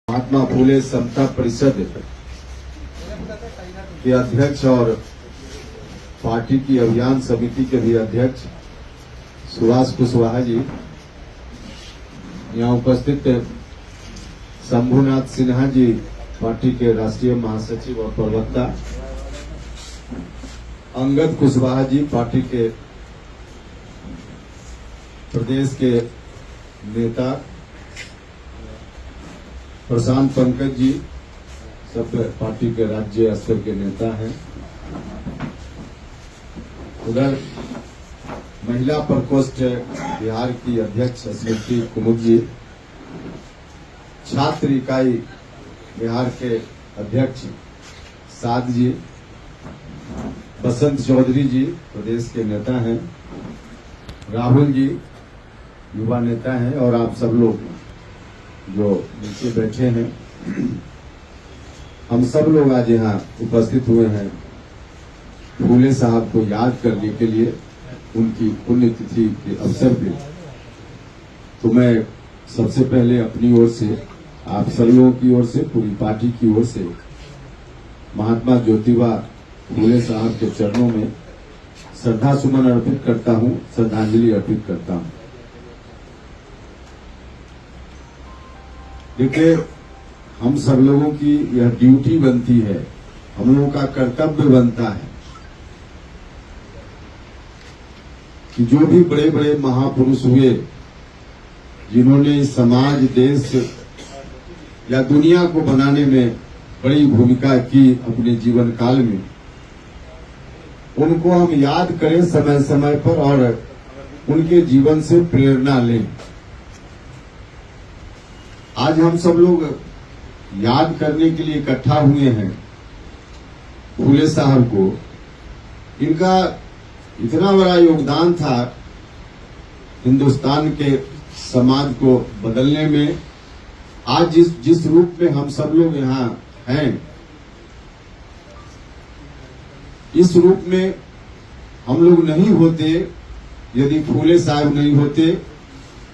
महात्मा फूले समता परिषद के अध्यक्ष और पार्टी की अभियान समिति के भी अध्यक्ष सुभाष कुशवाहा जी, यहाँ उपस्थित शंभुनाथ सिन्हा जी, पार्टी के राष्ट्रीय महासचिव और प्रवक्ता, अंगद कुशवाहा जी, पार्टी के प्रदेश के नेता, प्रशांत पंकज जी, सब पार्टी के राज्य स्तर के नेता हैं। उधर महिला प्रकोष्ठ बिहार की अध्यक्ष स्मृति कुमुद जी, छात्र इकाई बिहार के अध्यक्ष साद जी, बसंत चौधरी जी प्रदेश के नेता हैं, राहुल जी युवा नेता हैं, और आप सब लोग जो नीचे बैठे हैं, हम सब लोग आज यहाँ उपस्थित हुए हैं फूले साहब को याद करने के लिए, उनकी पुण्यतिथि के अवसर पे। तो मैं सबसे पहले अपनी ओर से, आप सब लोगों की ओर से, पूरी पार्टी की ओर से महात्मा ज्योतिबा फूले साहब के चरणों में श्रद्धा सुमन अर्पित करता हूं, श्रद्धांजलि अर्पित करता हूं। देखिए, हम सब लोगों की यह ड्यूटी बनती है, हम लोगों का कर्तव्य बनता है कि जो भी बड़े बड़े महापुरुष हुए, जिन्होंने समाज, देश या दुनिया को बनाने में बड़ी भूमिका की अपने जीवन काल में, उनको हम याद करें समय समय पर और उनके जीवन से प्रेरणा लें। आज हम सब लोग याद करने के लिए इकट्ठा हुए हैं फूले साहब को। इनका इतना बड़ा योगदान था हिंदुस्तान के समाज को बदलने में। आज जिस रूप में हम सब लोग यहाँ हैं, इस रूप में हम लोग नहीं होते यदि फूले साहब नहीं होते,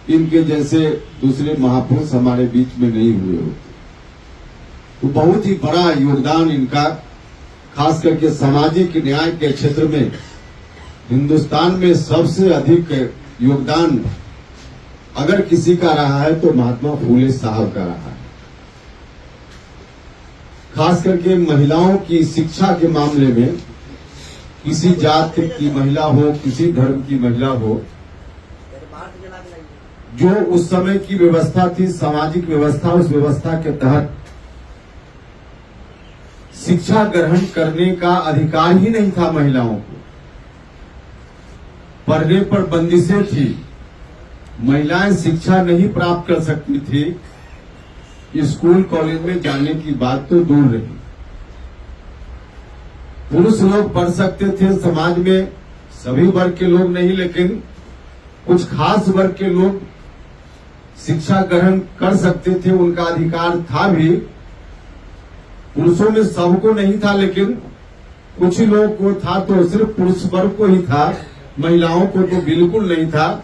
इनके जैसे दूसरे महापुरुष हमारे बीच में नहीं हुए होते। तो बहुत ही बड़ा योगदान इनका, खास करके सामाजिक न्याय के क्षेत्र में हिंदुस्तान में सबसे अधिक योगदान अगर किसी का रहा है तो महात्मा फूले साहब का रहा है। खास करके महिलाओं की शिक्षा के मामले में, किसी जाति की महिला हो, किसी धर्म की महिला हो, जो उस समय की व्यवस्था थी, सामाजिक व्यवस्था, उस व्यवस्था के तहत शिक्षा ग्रहण करने का अधिकार ही नहीं था महिलाओं को। पढ़ने पर बंदिशें थी, महिलाएं शिक्षा नहीं प्राप्त कर सकती थी, स्कूल कॉलेज में जाने की बात तो दूर रही। पुरुष लोग पढ़ सकते थे, समाज में सभी वर्ग के लोग नहीं, लेकिन कुछ खास वर्ग के लोग शिक्षा ग्रहण कर सकते थे, उनका अधिकार था भी। पुरुषों में सबको नहीं था, लेकिन कुछ ही लोगों को था, तो सिर्फ पुरुष वर्ग को ही था, महिलाओं को तो बिल्कुल नहीं था,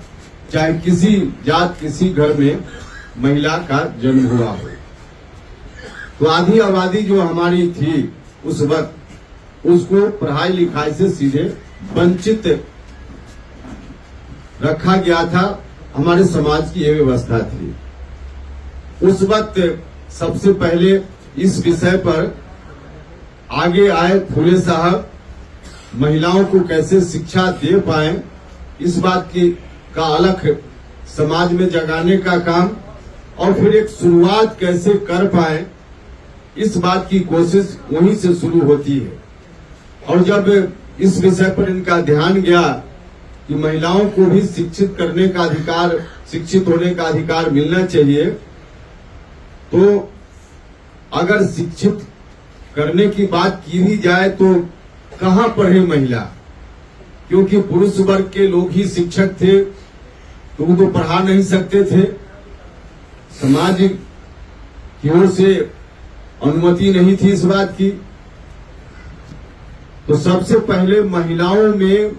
चाहे किसी जात, किसी घर में महिला का जन्म हुआ हो। तो आधी आबादी जो हमारी थी उस वक्त, उसको पढ़ाई लिखाई से सीधे वंचित रखा गया था। हमारे समाज की यह व्यवस्था थी। उस वक्त सबसे पहले इस विषय पर आगे आए फूले साहब, महिलाओं को कैसे शिक्षा दे पाए, इस बात की का अलख समाज में जगाने का काम, और फिर एक शुरुआत कैसे कर पाए, इस बात की कोशिश वहीं से शुरू होती है। और जब इस विषय पर इनका ध्यान गया कि महिलाओं को भी शिक्षित करने का अधिकार, शिक्षित होने का अधिकार मिलना चाहिए, तो अगर शिक्षित करने की बात की भी जाए तो कहाँ पढ़े महिला, क्योंकि पुरुष वर्ग के लोग ही शिक्षक थे, तो वो तो पढ़ा नहीं सकते थे। समाज की ओर से अनुमति नहीं थी इस बात की। तो सबसे पहले महिलाओं में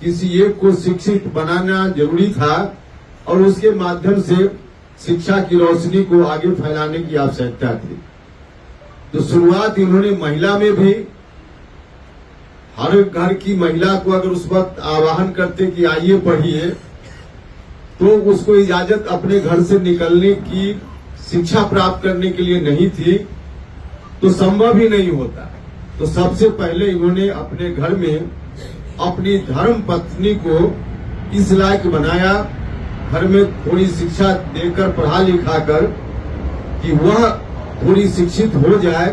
किसी एक को शिक्षित बनाना जरूरी था, और उसके माध्यम से शिक्षा की रोशनी को आगे फैलाने की आवश्यकता थी। तो शुरुआत इन्होंने महिला में भी, हर घर की महिला को अगर उस वक्त आह्वान करते कि आइए पढ़िए, तो उसको इजाजत अपने घर से निकलने की, शिक्षा प्राप्त करने के लिए नहीं थी, तो संभव ही नहीं होता। तो सबसे पहले इन्होंने अपने घर में अपनी धर्म पत्नी को इस लायक बनाया, घर में थोड़ी शिक्षा देकर, पढ़ा लिखा कर, कि वह थोड़ी शिक्षित हो जाए,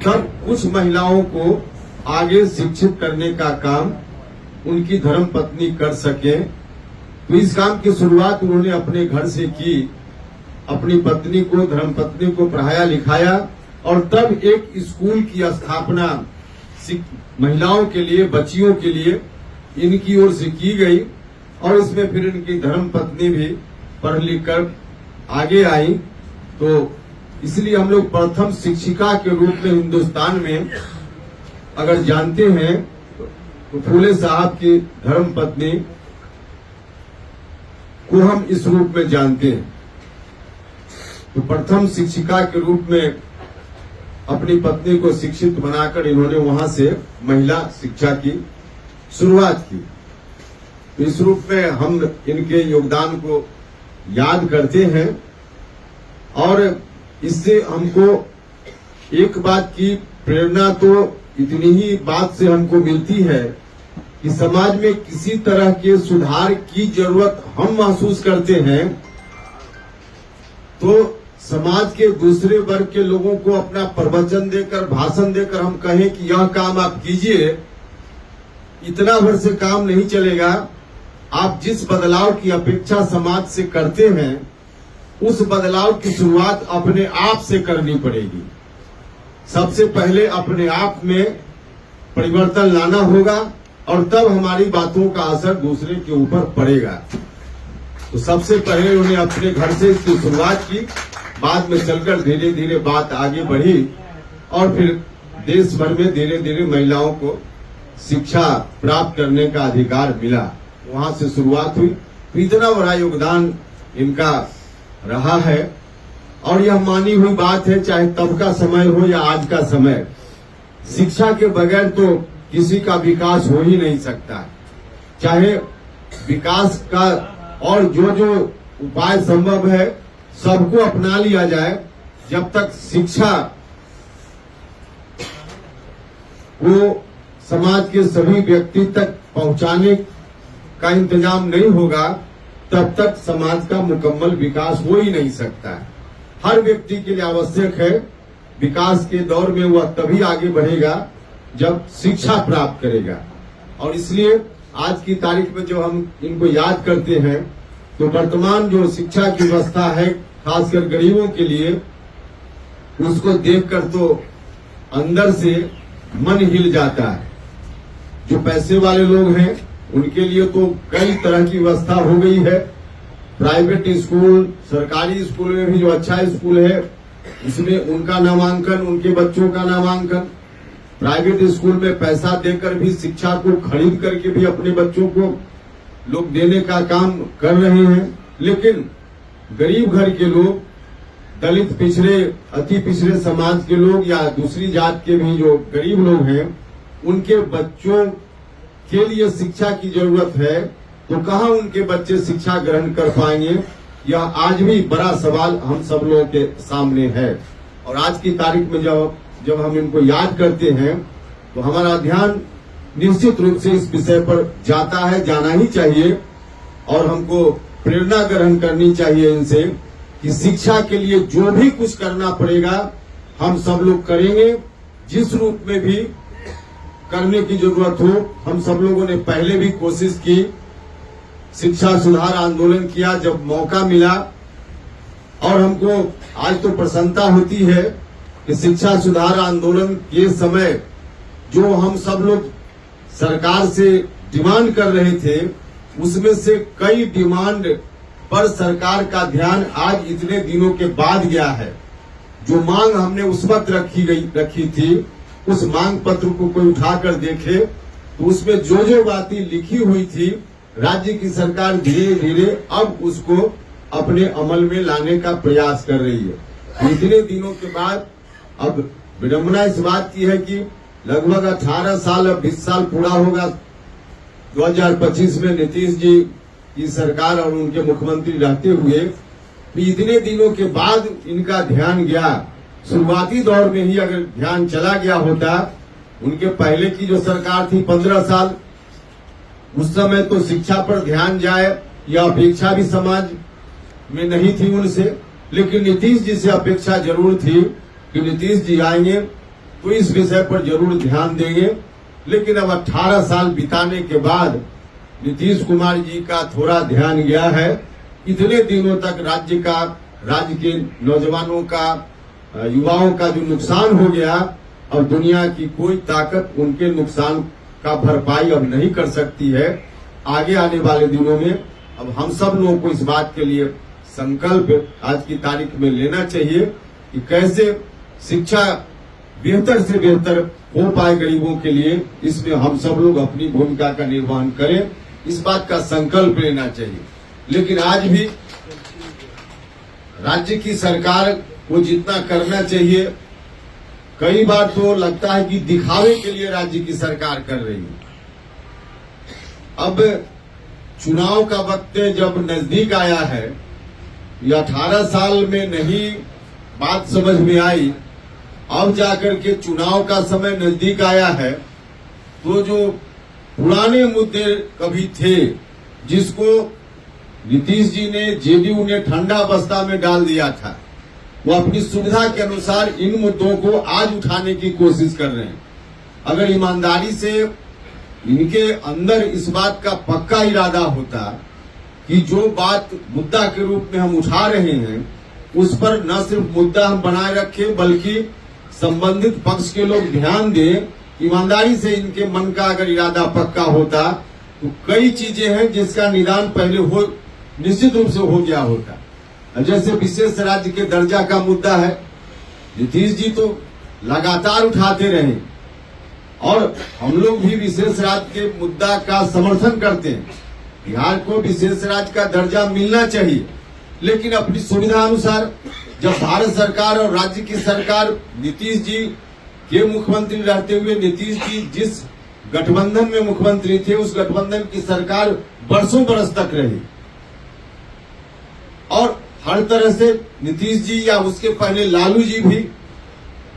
तब कुछ महिलाओं को आगे शिक्षित करने का काम उनकी धर्म पत्नी कर सके। तो इस काम की शुरुआत उन्होंने अपने घर से की, अपनी पत्नी को, धर्म पत्नी को पढ़ाया लिखाया, और तब एक स्कूल की स्थापना महिलाओं के लिए, बच्चियों के लिए इनकी ओर से की गई, और इसमें फिर इनकी धर्म पत्नी भी पढ़ लिख कर आगे आई। तो इसलिए हम लोग प्रथम शिक्षिका के रूप में हिंदुस्तान में अगर जानते हैं तो फूले साहब की धर्म पत्नी को हम इस रूप में जानते हैं। तो प्रथम शिक्षिका के रूप में अपनी पत्नी को शिक्षित बनाकर इन्होंने वहां से महिला शिक्षा की शुरुआत की। तो इस रूप में हम इनके योगदान को याद करते हैं, और इससे हमको एक बात की प्रेरणा तो इतनी ही बात से हमको मिलती है कि समाज में किसी तरह के सुधार की जरूरत हम महसूस करते हैं, तो समाज के दूसरे वर्ग के लोगों को अपना प्रवचन देकर, भाषण देकर हम कहें कि यह काम आप कीजिए, इतना भर से काम नहीं चलेगा। आप जिस बदलाव की अपेक्षा समाज से करते हैं, उस बदलाव की शुरुआत अपने आप से करनी पड़ेगी। सबसे पहले अपने आप में परिवर्तन लाना होगा, और तब हमारी बातों का असर दूसरे के ऊपर पड़ेगा। तो सबसे पहले उन्हें अपने घर से इसकी शुरुआत की, बाद में चलकर धीरे धीरे बात आगे बढ़ी, और फिर देश भर में धीरे धीरे महिलाओं को शिक्षा प्राप्त करने का अधिकार मिला। वहां से शुरुआत हुई। तो इतना बड़ा योगदान इनका रहा है, और यह मानी हुई बात है, चाहे तब का समय हो या आज का समय, शिक्षा के बगैर तो किसी का विकास हो ही नहीं सकता। चाहे विकास का और जो जो उपाय संभव है सबको अपना लिया जाए, जब तक शिक्षा को समाज के सभी व्यक्ति तक पहुंचाने का इंतजाम नहीं होगा, तब तक समाज का मुकम्मल विकास हो ही नहीं सकता। हर व्यक्ति के लिए आवश्यक है, विकास के दौर में वह तभी आगे बढ़ेगा जब शिक्षा प्राप्त करेगा। और इसलिए आज की तारीख में जो हम इनको याद करते हैं, तो वर्तमान जो शिक्षा की व्यवस्था है, खासकर गरीबों के लिए, उसको देखकर तो अंदर से मन हिल जाता है। जो पैसे वाले लोग हैं उनके लिए तो कई तरह की व्यवस्था हो गई है। प्राइवेट स्कूल, सरकारी स्कूल में भी जो अच्छा स्कूल है उसमें उनका नामांकन, उनके बच्चों का नामांकन, प्राइवेट स्कूल में पैसा देकर भी शिक्षा को खरीद करके भी अपने बच्चों को लोग देने का काम कर रहे हैं। लेकिन गरीब घर के लोग, दलित पिछड़े, अति पिछड़े समाज के लोग या दूसरी जात के भी जो गरीब लोग हैं, उनके बच्चों के लिए शिक्षा की जरूरत है, तो कहाँ उनके बच्चे शिक्षा ग्रहण कर पाएंगे? यह आज भी बड़ा सवाल हम सब लोगों के सामने है। और आज की तारीख में जब हम इनको याद करते हैं, तो हमारा ध्यान निश्चित रूप से इस विषय पर जाता है, जाना ही चाहिए, और हमको प्रेरणा ग्रहण करनी चाहिए इनसे कि शिक्षा के लिए जो भी कुछ करना पड़ेगा हम सब लोग करेंगे। जिस रूप में भी करने की जरूरत हो, हम सब लोगों ने पहले भी कोशिश की, शिक्षा सुधार आंदोलन किया जब मौका मिला, और हमको आज तो प्रसन्नता होती है कि शिक्षा सुधार आंदोलन के समय जो हम सब लोग सरकार से डिमांड कर रहे थे, उसमें से कई डिमांड पर सरकार का ध्यान आज इतने दिनों के बाद गया है। जो मांग हमने उस वक्त रखी थी, उस मांग पत्र को कोई उठाकर देखे तो उसमें जो जो बातें लिखी हुई थी, राज्य की सरकार धीरे धीरे अब उसको अपने अमल में लाने का प्रयास कर रही है। इतने दिनों के बाद अब विडंबना इस बात की है कि लगभग 18 साल, अब 20 साल पूरा होगा 2025 में नीतीश जी की सरकार और उनके मुख्यमंत्री रहते हुए। इतने दिनों के बाद इनका ध्यान गया। शुरुआती दौर में ही अगर ध्यान चला गया होता, उनके पहले की जो सरकार थी 15 साल, उस समय तो शिक्षा पर ध्यान जाए यह अपेक्षा भी समाज में नहीं थी उनसे। लेकिन नीतीश जी से अपेक्षा जरूर थी कि नीतीश जी आएंगे तो इस विषय पर जरूर ध्यान देंगे। लेकिन अब 18 साल बिताने के बाद नीतीश कुमार जी का थोड़ा ध्यान गया है। इतने दिनों तक राज्य के नौजवानों का, युवाओं का जो नुकसान हो गया, अब दुनिया की कोई ताकत उनके नुकसान का भरपाई अब नहीं कर सकती है। आगे आने वाले दिनों में अब हम सब लोगों को इस बात के लिए संकल्प आज की तारीख में लेना चाहिए कि कैसे शिक्षा बेहतर से बेहतर हो पाए गरीबों के लिए। इसमें हम सब लोग अपनी भूमिका का निर्वहन करें, इस बात का संकल्प लेना चाहिए। लेकिन आज भी राज्य की सरकार को जितना करना चाहिए, कई बार तो लगता है कि दिखावे के लिए राज्य की सरकार कर रही है। अब चुनाव का वक्त जब नजदीक आया है, ये 18 साल में नहीं बात समझ में आई, अब जाकर के चुनाव का समय नजदीक आया है, तो जो पुराने मुद्दे कभी थे, जिसको नीतीश जी ने, जेडीयू ने ठंडा बस्ता में डाल दिया था, वो अपनी सुविधा के अनुसार इन मुद्दों को आज उठाने की कोशिश कर रहे हैं। अगर ईमानदारी से इनके अंदर इस बात का पक्का इरादा होता कि जो बात मुद्दा के रूप में हम उठा रहे हैं, उस पर न सिर्फ मुद्दा हम बनाए रखें, बल्कि संबंधित पक्ष के लोग ध्यान दें, ईमानदारी से इनके मन का अगर इरादा पक्का होता, तो कई चीजें हैं जिसका निदान पहले निश्चित रूप से हो गया होता। जैसे विशेष राज्य के दर्जा का मुद्दा है, नीतीश जी तो लगातार उठाते रहे और हम लोग भी विशेष राज्य के मुद्दा का समर्थन करते हैं। बिहार को विशेष राज्य का दर्जा मिलना चाहिए, लेकिन अपनी सुविधा अनुसार। जब भारत सरकार और राज्य की सरकार नीतीश जी के मुख्यमंत्री रहते हुए, नीतीश जी जिस गठबंधन में मुख्यमंत्री थे, उस गठबंधन की सरकार बरसों बरस तक रही और हर तरह से नीतीश जी या उसके पहले लालू जी भी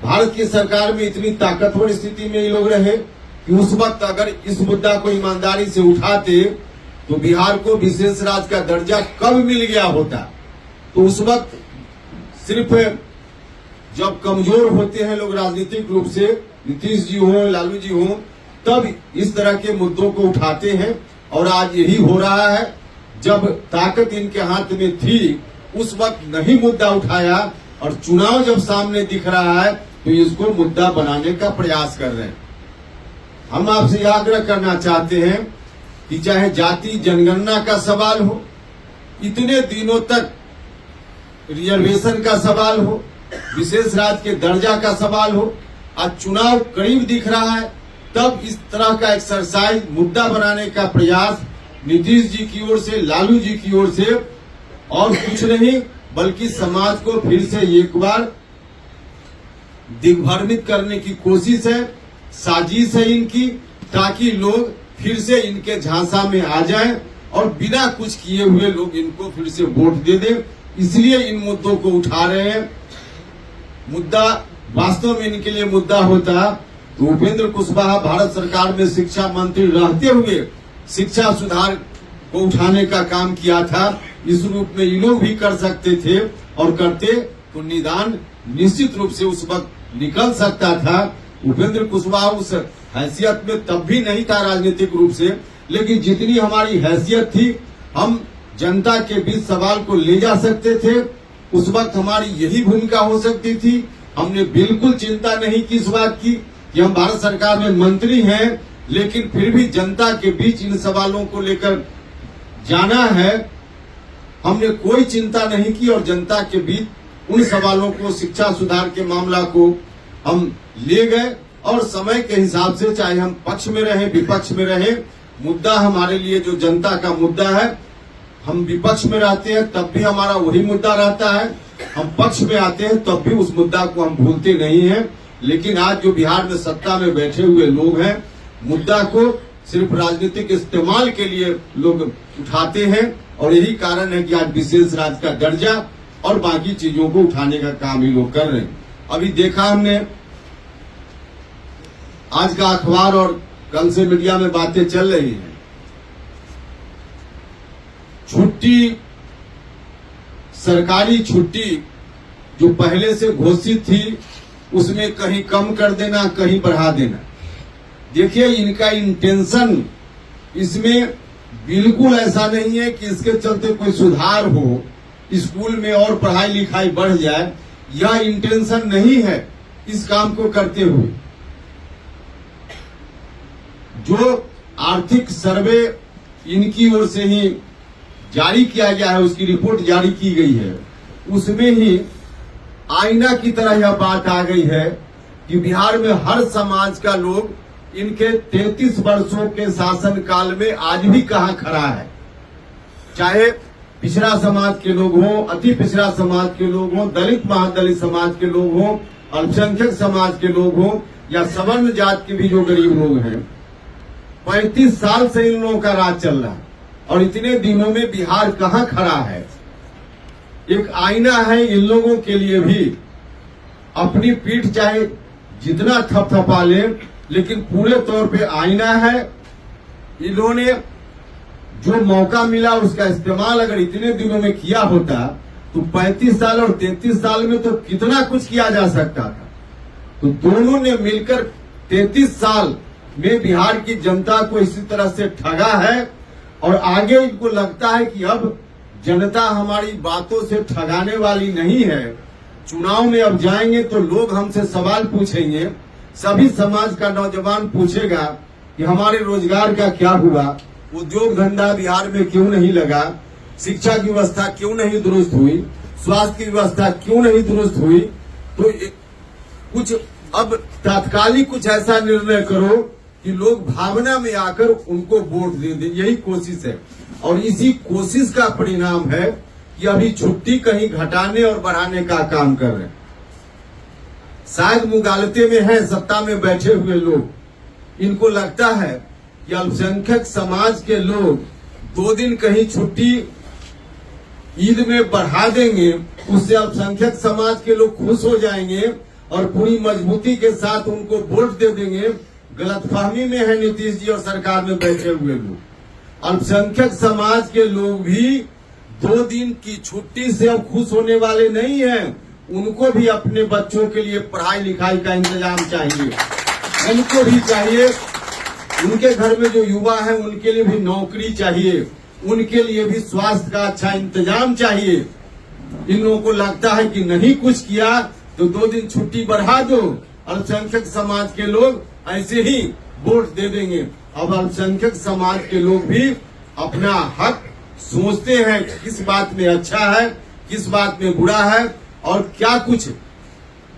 भारत की सरकार में इतनी ताकतवर स्थिति में ये लोग रहे कि उस वक्त अगर इस मुद्दा को ईमानदारी से उठाते तो बिहार को विशेष राज्य का दर्जा कब मिल गया होता। तो उस वक्त सिर्फ जब कमजोर होते हैं लोग राजनीतिक रूप से, नीतीश जी हो, लालू जी हो, तब इस तरह के मुद्दों को उठाते हैं। और आज यही हो रहा है, जब ताकत इनके हाथ में थी उस वक्त नहीं मुद्दा उठाया, और चुनाव जब सामने दिख रहा है तो इसको मुद्दा बनाने का प्रयास कर रहे हैं। हम आपसे आग्रह करना चाहते हैं कि चाहे जाति जनगणना का सवाल हो, इतने दिनों तक रिजर्वेशन का सवाल हो, विशेष राज्य के दर्जा का सवाल हो, आज चुनाव करीब दिख रहा है, तब इस तरह का एक्सरसाइज, मुद्दा बनाने का प्रयास नीतीश जी की ओर से, लालू जी की ओर से और कुछ नहीं, बल्कि समाज को फिर से एक बार दिग्भ्रमित करने की कोशिश है, साजिश है इनकी, ताकि लोग फिर से इनके झांसा में आ जाएं और बिना कुछ किए हुए लोग इनको फिर से वोट दे दें। इसलिए इन मुद्दों को उठा रहे हैं। मुद्दा वास्तव में इनके लिए मुद्दा होता तो उपेंद्र कुशवाहा भारत सरकार में शिक्षा मंत्री रहते हुए शिक्षा सुधार को उठाने का काम किया था। इस रूप में ये लोग भी कर सकते थे, और करते तो निदान निश्चित रूप से उस वक्त निकल सकता था। उपेंद्र कुशवाहा उस हैसियत में तब भी नहीं था राजनीतिक रूप से, लेकिन जितनी हमारी हैसियत थी, हम जनता के बीच सवाल को ले जा सकते थे। उस वक्त हमारी यही भूमिका हो सकती थी। हमने बिल्कुल चिंता नहीं की इस बात की कि हम भारत सरकार में मंत्री हैं, लेकिन फिर भी जनता के बीच इन सवालों को लेकर जाना है। हमने कोई चिंता नहीं की और जनता के बीच उन सवालों को, शिक्षा सुधार के मामला को हम ले गए, और समय के हिसाब से चाहे हम पक्ष में रहें, विपक्ष में रहें, मुद्दा हमारे लिए जो जनता का मुद्दा है हम विपक्ष में रहते हैं तब भी हमारा वही मुद्दा रहता है, हम पक्ष में आते हैं तब भी उस मुद्दा को हम भूलते नहीं हैं। लेकिन आज जो बिहार में सत्ता में बैठे हुए लोग हैं, मुद्दा को सिर्फ राजनीतिक इस्तेमाल के लिए लोग उठाते हैं और यही कारण है कि आज विशेष राज्य का दर्जा और बाकी चीजों को उठाने का काम ही लोग कर रहे हैं। अभी देखा हमने आज का अखबार और कल से मीडिया में बातें चल रही हैं, छुट्टी, सरकारी छुट्टी जो पहले से घोषित थी उसमें कहीं कम कर देना, कहीं बढ़ा देना। देखिए, इनका इंटेंशन इसमें बिल्कुल ऐसा नहीं है कि इसके चलते कोई सुधार हो, स्कूल में और पढ़ाई लिखाई बढ़ जाए, यह इंटेंशन नहीं है इस काम को करते हुए। जो आर्थिक सर्वे इनकी ओर से ही जारी किया गया है, उसकी रिपोर्ट जारी की गई है, उसमें ही आईना की तरह यह बात आ गई है कि बिहार में हर समाज का लोग इनके 33 वर्षों के शासन काल में आज भी कहां खड़ा है। चाहे पिछड़ा समाज के लोग हों, अति पिछड़ा समाज के लोग हों, दलित महादलित समाज के लोग हों, अल्पसंख्यक समाज के लोग हों या सवर्ण जात के भी जो गरीब लोग हैं, 35 साल से इन लोगों का राज चल रहा है और इतने दिनों में बिहार कहां खड़ा है। एक आईना है इन लोगों के लिए भी, अपनी पीठ चाहे जितना थपथपा ले, लेकिन पूरे तौर पे आईना है। इन्होंने जो मौका मिला उसका इस्तेमाल अगर इतने दिनों में किया होता तो 35 साल और 33 साल में तो कितना कुछ किया जा सकता था। तो दोनों ने मिलकर 33 साल में बिहार की जनता को इसी तरह से ठगा है और आगे इनको लगता है कि अब जनता हमारी बातों से ठगाने वाली नहीं है। चुनाव में अब जाएंगे तो लोग हमसे सवाल पूछेंगे, सभी समाज का नौजवान पूछेगा कि हमारे रोजगार का क्या हुआ, उद्योग धंधा बिहार में क्यों नहीं लगा, शिक्षा की व्यवस्था क्यों नहीं दुरुस्त हुई, स्वास्थ्य की व्यवस्था क्यों नहीं दुरुस्त हुई। तो कुछ अब तात्कालिक कुछ ऐसा निर्णय करो कि लोग भावना में आकर उनको वोट दे दें, यही कोशिश है। और इसी कोशिश का परिणाम है कि अभी छुट्टी कहीं घटाने और बढ़ाने का काम कर रहे हैं। शायद मुगालते में है सत्ता में बैठे हुए लोग, इनको लगता है कि अल्पसंख्यक समाज के लोग 2 दिन कहीं छुट्टी ईद में बढ़ा देंगे, उससे अल्पसंख्यक समाज के लोग खुश हो जाएंगे और पूरी मजबूती के साथ उनको वोट दे देंगे। गलतफहमी में है नीतीश जी और सरकार में बैठे हुए लोग। अल्पसंख्यक समाज के लोग भी 2 दिन की छुट्टी से अब खुश होने वाले नहीं हैं। उनको भी अपने बच्चों के लिए पढ़ाई लिखाई का इंतजाम चाहिए, उनको भी चाहिए, उनके घर में जो युवा है उनके लिए भी नौकरी चाहिए, उनके लिए भी स्वास्थ्य का अच्छा इंतजाम चाहिए। इन लोगों को लगता है कि नहीं कुछ किया तो 2 दिन छुट्टी बढ़ा दो, अल्पसंख्यक समाज के लोग ऐसे ही वोट दे देंगे। अब अल्पसंख्यक समाज के लोग भी अपना हक सोचते हैं, किस बात में अच्छा है, किस बात में बुरा है और क्या कुछ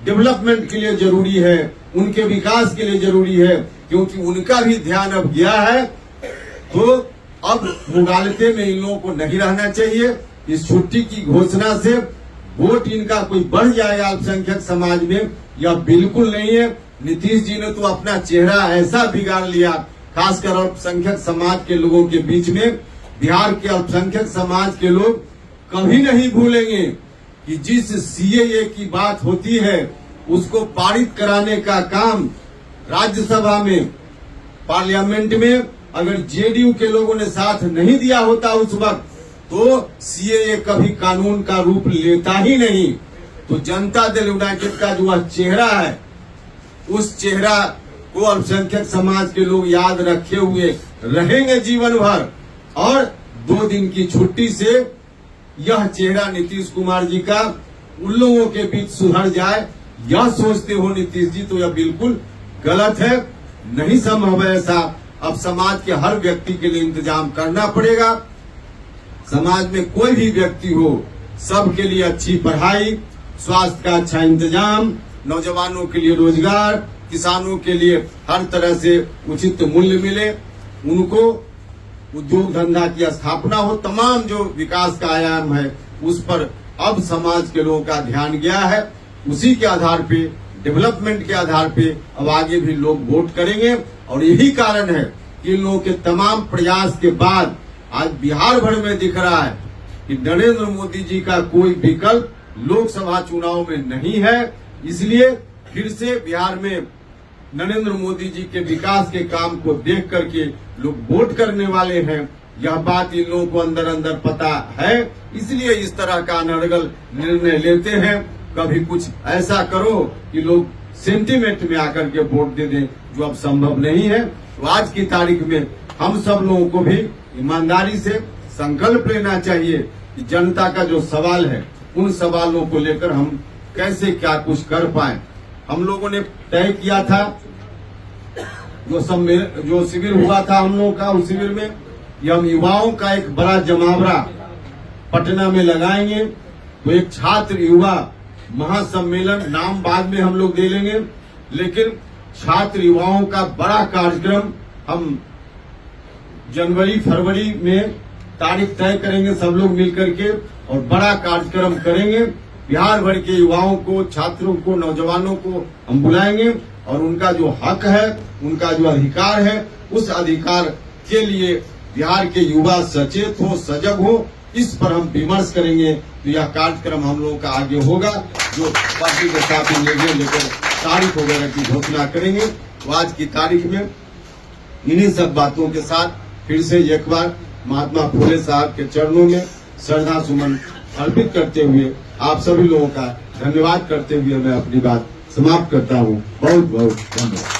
डेवलपमेंट के लिए जरूरी है, उनके विकास के लिए जरूरी है, क्योंकि उनका भी ध्यान अब गया है। तो अब मुगालते में इन लोगों को नहीं रहना चाहिए। इस छुट्टी की घोषणा से वोट इनका कोई बढ़ जाएगा अल्पसंख्यक समाज में, यह बिल्कुल नहीं है। नीतीश जी ने तो अपना चेहरा ऐसा बिगाड़ लिया, खासकर अल्पसंख्यक समाज के लोगों के बीच में। बिहार के अल्पसंख्यक समाज के लोग कभी नहीं भूलेंगे कि जिस सीएए की बात होती है उसको पारित कराने का काम राज्यसभा में, पार्लियामेंट में अगर जेडीयू के लोगों ने साथ नहीं दिया होता उस वक्त, तो सीएए कभी कानून का रूप लेता ही नहीं। तो जनता दल यूनाइटेड का जो चेहरा है, उस चेहरा को अल्पसंख्यक समाज के लोग याद रखे हुए रहेंगे जीवन भर। और 2 दिन की छुट्टी से यह चेहरा नीतीश कुमार जी का उन लोगों के बीच सुधर जाए, यह सोचते हो नीतीश जी, तो यह बिल्कुल गलत है, नहीं संभव है ऐसा। अब समाज के हर व्यक्ति के लिए इंतजाम करना पड़ेगा। समाज में कोई भी व्यक्ति हो, सबके लिए अच्छी पढ़ाई, स्वास्थ्य का अच्छा इंतजाम, नौजवानों के लिए रोजगार, किसानों के लिए हर तरह से उचित मूल्य मिले, उनको उद्योग धंधा की स्थापना हो, तमाम जो विकास का आयाम है उस पर अब समाज के लोगों का ध्यान गया है। उसी के आधार पे, डेवलपमेंट के आधार पे अब आगे भी लोग वोट करेंगे। और यही कारण है कि इन लोगों के तमाम प्रयास के बाद आज बिहार भर में दिख रहा है कि नरेंद्र मोदी जी का कोई विकल्प लोकसभा चुनाव में नहीं है। इसलिए फिर से बिहार में नरेंद्र मोदी जी के विकास के काम को देख करके लोग वोट करने वाले हैं। यह बात इन लोगों को अंदर अंदर पता है, इसलिए इस तरह का अनर्गल निर्णय लेते हैं। कभी कुछ ऐसा करो कि लोग सेंटीमेंट में आकर के वोट दे दें, जो अब संभव नहीं है। तो आज की तारीख में हम सब लोगों को भी ईमानदारी से संकल्प लेना चाहिए कि जनता का जो सवाल है, उन सवालों को लेकर हम कैसे क्या कुछ कर पाए। हम लोगों ने तय किया था, जो शिविर हुआ था हम लोगों का, उस शिविर में ये हम युवाओं का एक बड़ा जमावड़ा पटना में लगाएंगे। तो एक छात्र युवा महासम्मेलन, नाम बाद में हम लोग दे लेंगे, लेकिन छात्र युवाओं का बड़ा कार्यक्रम हम जनवरी फरवरी में तारीख तय करेंगे सब लोग मिलकर के, और बड़ा कार्यक्रम करेंगे। बिहार भर के युवाओं को, छात्रों को, नौजवानों को हम बुलाएंगे और उनका जो हक है, उनका जो अधिकार है, उस अधिकार के लिए बिहार के युवा सचेत हो, सजग हो, इस पर हम विमर्श करेंगे। तो यह कार्यक्रम हम लोगों का आगे होगा, जो पार्टी के साथ निर्णय लेकर तारीख वगैरह की घोषणा करेंगे। तो आज की तारीख में इन्हीं सब बातों के साथ फिर से एक बार महात्मा फुले साहब के चरणों में श्रद्धा सुमन अर्पित करते हुए आप सभी लोगों का धन्यवाद करते हुए मैं अपनी बात समाप्त करता हूँ। बहुत बहुत धन्यवाद।